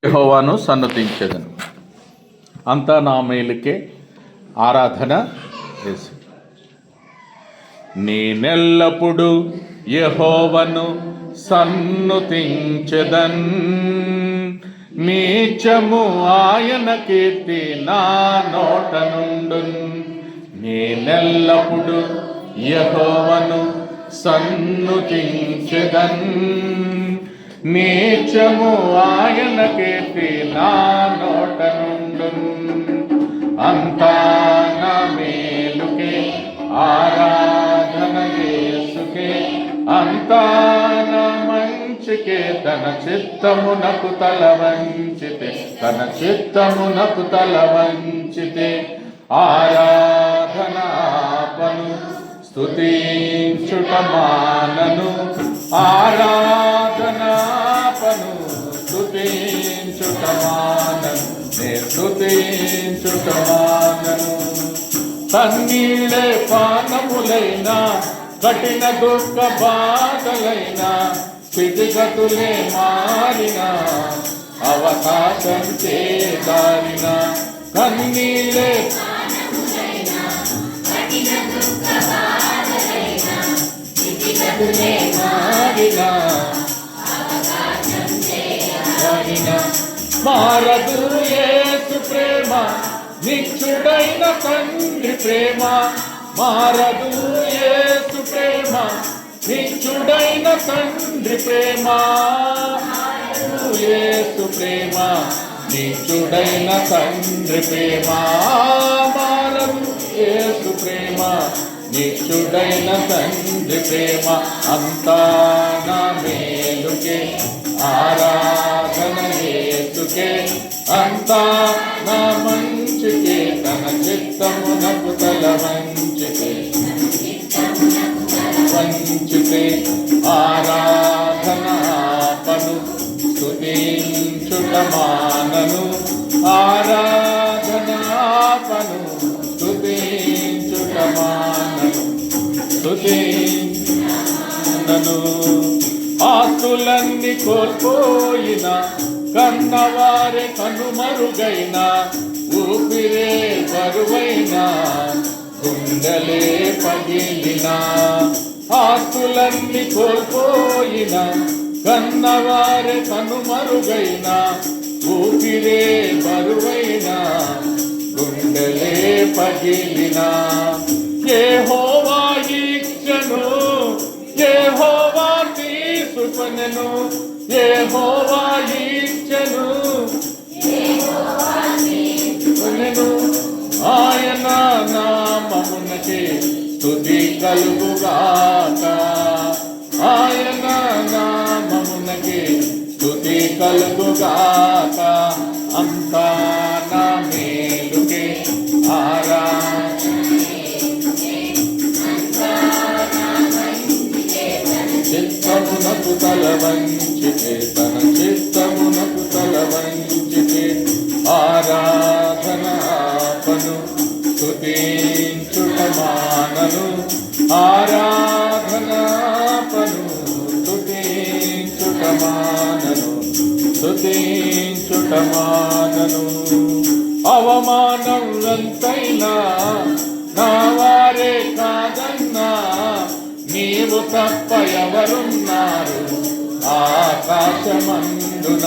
యెహోవాను సన్నతించెదను. అంతా నా మేలుకే ఆరాధన యేసు. నేనెల్లప్పుడు యెహోవాను సన్నుతించెదన్, నీచము ఆయన కీర్తి నా నోట నుండున్. నేనెల్లప్పుడు యెహోవాను సన్నుతించెదన్, నీచము ఆయన కీర్తి నా నోట నుండున్. అంతా నా మేలుకే ఆరాధన యేసుకే, అంతా నా మంచికే. తన చిత్తమునకు తల వంచితే, తన చిత్తమునకు తల వంచితే ఆరాధన ఆపను, స్తుతించుట మానను. ఆరాధన ఆపను, స్తుతించుట మానను. నే స్తుతించుట మానను. కన్నీళ్ళే పానములైనా, కఠిన దుఃఖ బాధలైనా, స్థితిగతులే మారిన, అవకాశం చేదారిన. కన్నీళ్ళే మారదు యేసు ప్రేమ, నిత్యుడైన తండ్రి ప్రేమ. మారదు యేసు ప్రేమ, నిత్యుడైన తండ్రి ప్రేమ. యేసు ప్రేమ, నిత్యుడైన తండ్రి ప్రేమ. మారదు యేసు ప్రేమ, నిత్యుడైన తండ్రి ప్రేమ. అంతా నా మేలుకే ఆరాధన యేసుకే, అంతా నా మంచికే. తన చిత్తమునకు తల వంచితే, వంచితే ఆరాధన ఆపను, స్తుతించుట మానను. ఆరాధన ఆపను, స్తుతించుట మానను, స్తుతించుటను. ఆస్తులన్నీ కోల్పోయిన, కన్నవారే కనుమరుగైన, ఊపిరే బరువైన, గుండెలే పగిలిన. ఆస్తులన్నీ కోల్పోయిన, కన్నవారే కనుమరుగైన, ఊపిరే బరువైన, గుండెలే పగిలిన. యెహోవా ఇచ్చెను, యెహోవా తీసుకొనెను. యెహోవా ఇచ్చెను, తీసుకొనెను. ఆయన నామమునకే స్తుతి కలుగుగాక. ఆయన నామమునకే స్తుతి కలుగుగాక. అంతా నా మేలుకే చిత్తమునకు తల వంచితే, తన చిత్తమునకు తల వంచితే ఆరాధన ఆపను, స్తుతించుట మానను. ఆరాధన ఆపను, స్తుతించుట మానను, స్తుతించుట మానను. అవమానం ఎంతైనా నా వారే కాదన్నా, నీవు తప్ప ఎవరున్నారు ఆకాశమందున.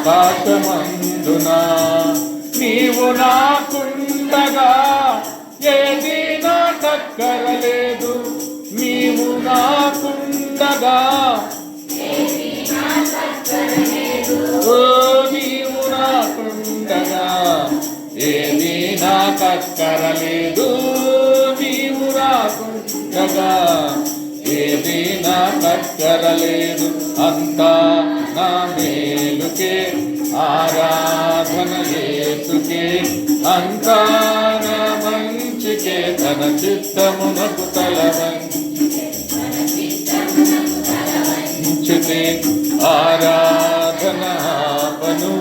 ఆకాశమందున నీవు నాకుండగా ఏది నాకక్కరలేదు. నీవు నాకుండగా నీవు నాకుండగా ఏది నాకక్కరలేదు. నీవు నాకుండగా ఏది నాకక్కరలేదు. అంతా నా మేలుకే ఆరాధన యేసుకే, అంతా నా మంచికే. తన చిత్తమునకు తల వంచితే ఆరాధన ఆపను,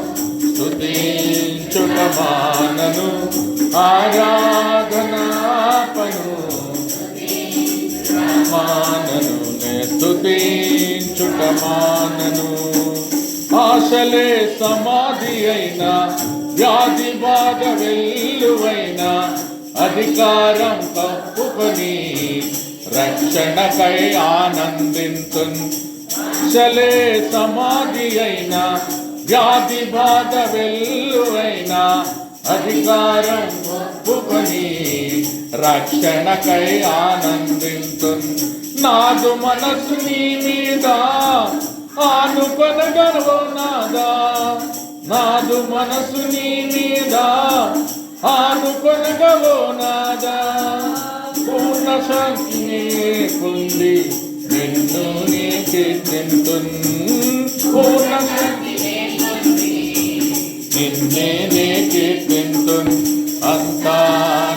స్తుతించుట మానను. ఆరాధన స్తుతించుట మానను. ఆశలే సమాధి అయినా, వ్యాధి బాధ వెల్లువైనా, అధికారం కప్పుకొని రక్షణకై ఆనందింతున్. ఆశలే సమాధి అయినా, వ్యాధి బాధ వెల్లువైనా, అధికారం కప్పుకొని రక్షణకై ఆనందింతున్. నాదు మనసు నీ మీద ఆనుకొనగలవు నాదా, నాదు మనసు నీ మీద ఆనుకొనగలవు నాదా. పూర్ణ శక్తిని పొంది నిన్ను నీ కీర్తింతున్. పూర్ణ శక్తిని పొంది నిన్నే నీ కీర్తింతున్. అంతా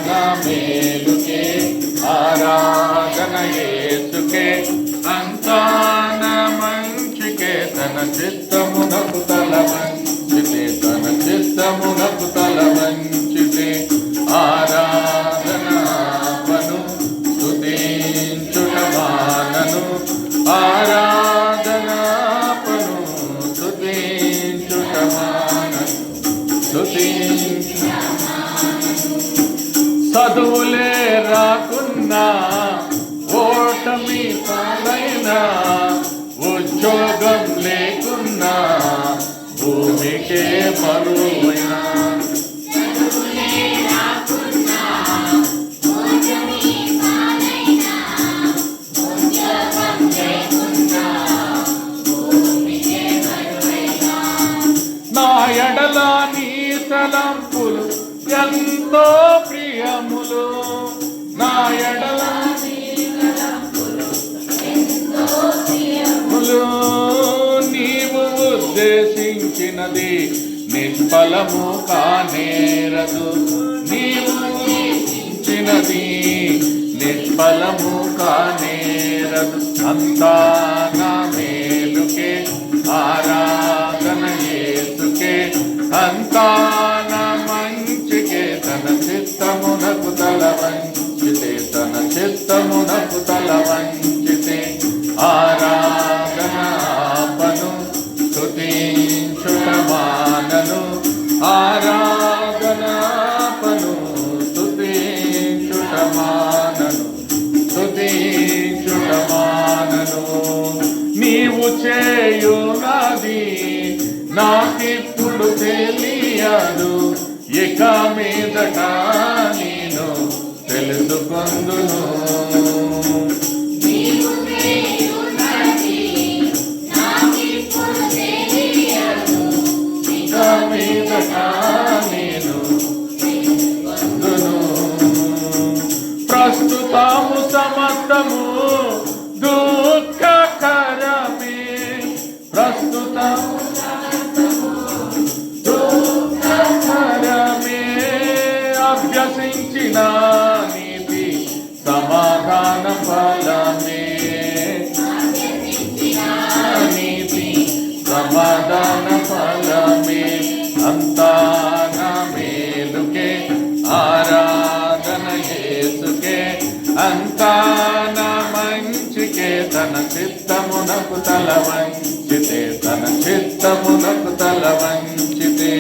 నా మేలుకే ఆరాధన యేసుకే, అంతా నా మంచికే. తన చిత్తమునకు తల వంచితే, తన చిత్తమునకు తల వంచితే, ఆరాధనాపను స్తుతించుట మానను. ఆరాధనాపను స్తుతించుట మానను. స్తుతించుట చదువులే రాకున్నా, ఓటమి పాలైనా, ఉద్యోగం లేకున్నా, భూమికే బరువైనా, నా ఎడల నీ తలంపులు ఎంతో ప్రియములు. నా ఎడల నీవు ఉద్దేశించినది నిష్ఫలము కానేరదు. నీవు ఉద్దేశించినది నిష్ఫలము కానేరదు. అంతా నా మేలుకే ఆరాధన యేసుకే, అంతా నా మంచికే. తన చిత్తమునకు తల వంచితే, తన చిత్తమునకు తల వంచితే, ఆరాధనాపను స్తుతించుట మానను. ఆరాధనాపను స్తుతించుట మానను. స్తుతించుట మానను. నీవు చేయునది నాకిప్పుడు తెలియదు, ఇక మీదట నేను తెలుసుకొందును. ఇక మీదట నేను తెలుసుకొందును. ప్రస్తుతము సమస్తము దుఃఖకరమే, ప్రస్తుతము దుఃఖకరమే. అభ్యసించిన నీతి సమాధాన ఫలమే, నీతి సమాధాన ఫలమే. అంతా నా మేలుకే ఆరాధన యేసుకే, అంతా నా మంచికే. తన చిత్తమునకు తల వంచితే, తన చిత్తమునకు తల వంచితే,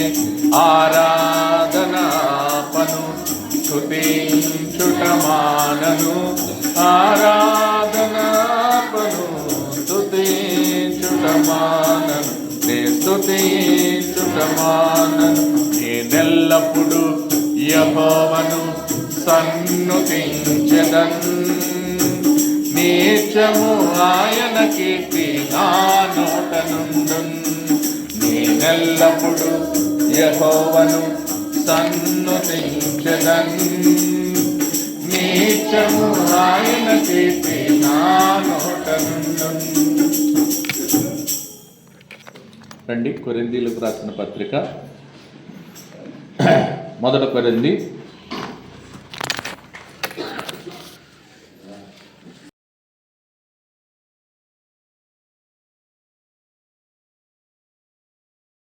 ఆరాధనాపను స్తుతించుట మానను. ఆరాధనాపను స్తుతించుట మానను. నే స్తుతించుట మానను. నేనెల్లప్పుడు యెహోవాను సన్నుతించెదన్. నీచము ఆయన కీర్తి నా నోట నుండున్. నేనెల్లప్పుడు యెహోవాను సన్నుతించెదన్. నీచము ఆయన కీర్తి నా నోట నుండున్. రండి, కొరింథీయులకు రాసిన పత్రిక 1 కొరింథీ